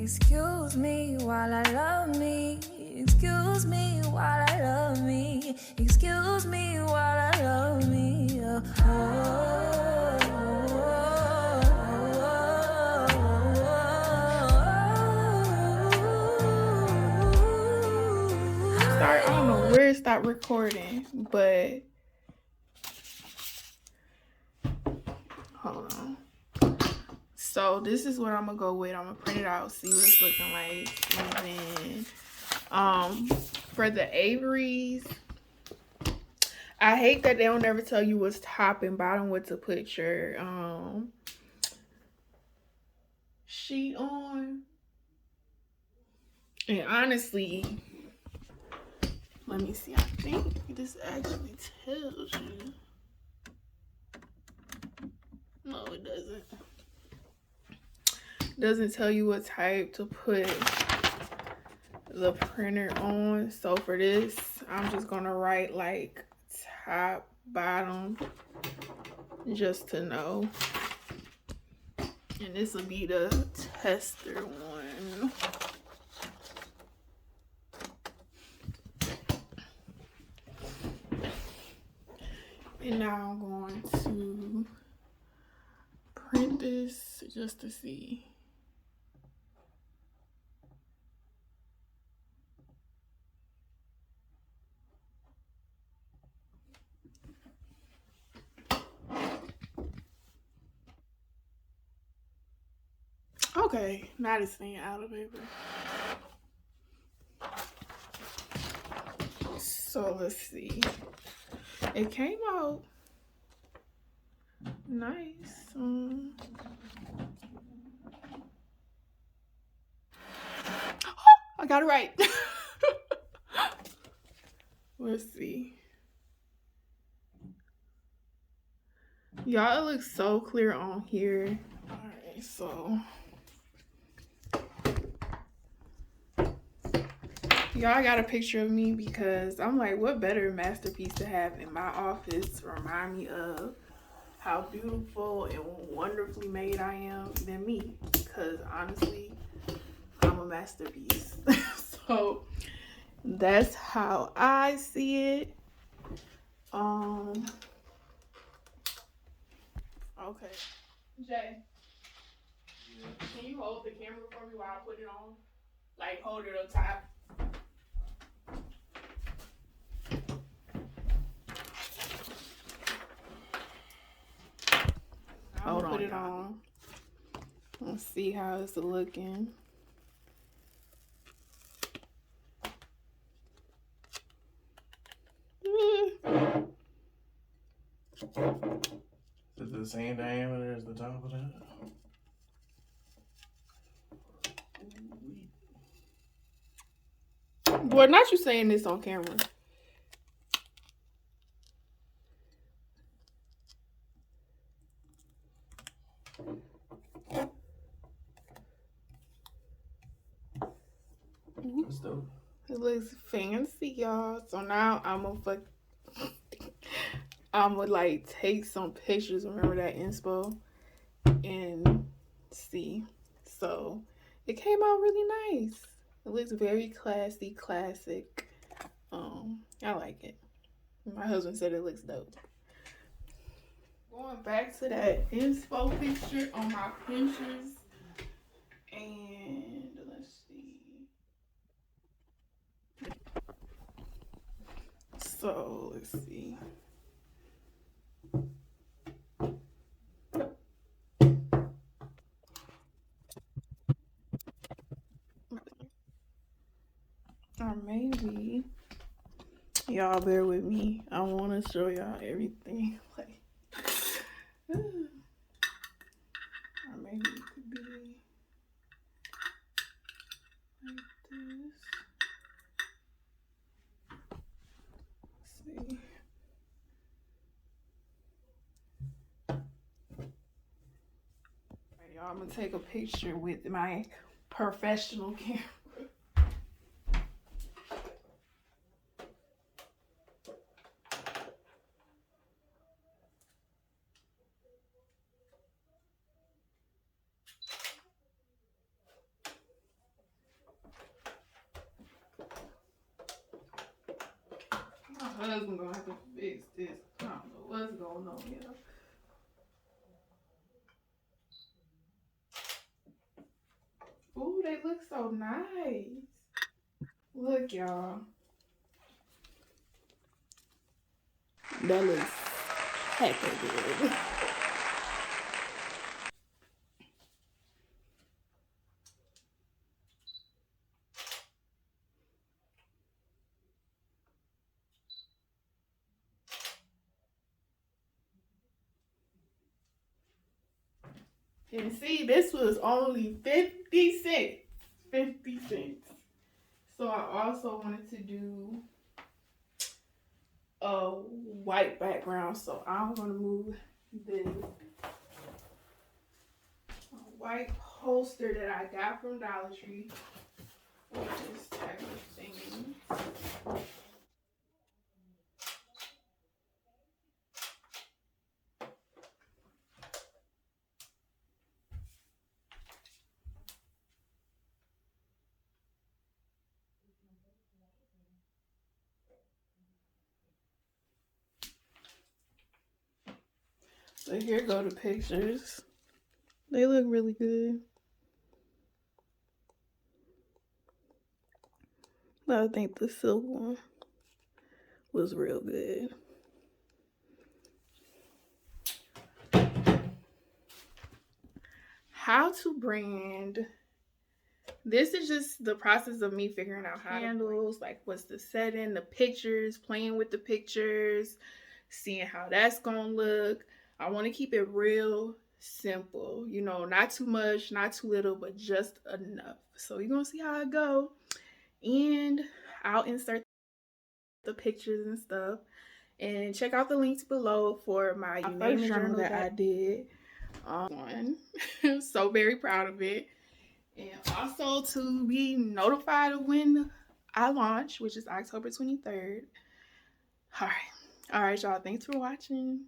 Excuse me while I love me. Excuse me while I love me. Excuse me while I love me. Sorry, I don't know where it stopped recording, but hold on. So this is what I'm gonna go with. I'm gonna print it out, see what it's looking like, and then for the Averys, I hate that they don't ever tell you what's top and bottom, what to put your sheet on. And honestly, let me see. I think this actually tells you. No, it doesn't. It doesn't tell you what type to put the printer on. So for this, I'm just gonna write like top, bottom, just to know. And this will be the tester one. And now I'm going to print this just to see. Okay, now it's staying out of paper. So let's see. It came out nice. I got it right. Let's see. Y'all, it looks so clear on here. All right, so y'all got a picture of me because I'm like, what better masterpiece to have in my office to remind me of how beautiful and wonderfully made I am than me? Because honestly, I'm a masterpiece. So that's how I see it. Okay. Jay, can you hold the camera for me while I put it on? Like, hold it up top. I'm gonna put it on. Let's see how it's looking. Is it the same diameter as the top of that? Boy, not you saying this on camera. That's dope. It looks fancy, y'all. So now I'm gonna like take some pictures. Remember that inspo and see. So it came out really nice. It looks very classy, classic. I like it. My husband said it looks dope. Going back to that inspo picture on my Pinterest, and let's see. So let's see. Or maybe y'all bear with me. I want to show y'all everything. Like, or maybe it could be like this. Let's see. Alright, y'all, I'm gonna take a picture with my professional camera. husband gonna have to fix this. I don't know what's going on here. Ooh, they look so nice. Look, y'all. That looks hecka good. And see, this was only 50 cents. 50 cents. So I also wanted to do a white background. So I'm going to move this white poster that I got from Dollar Tree with this type of thing. So here go the pictures. They look really good. I think the silk one was real good. How to brand. This is just the process of me figuring out how handles, like what's the setting, the pictures, playing with the pictures, seeing how that's gonna look. I want to keep it real simple, you know, not too much, not too little, but just enough. So you're gonna see how I go, and I'll insert the pictures and stuff, and check out the links below for my first journal that I did. So very proud of it, and also to be notified of when I launch, which is October 23rd. All right, y'all, thanks for watching.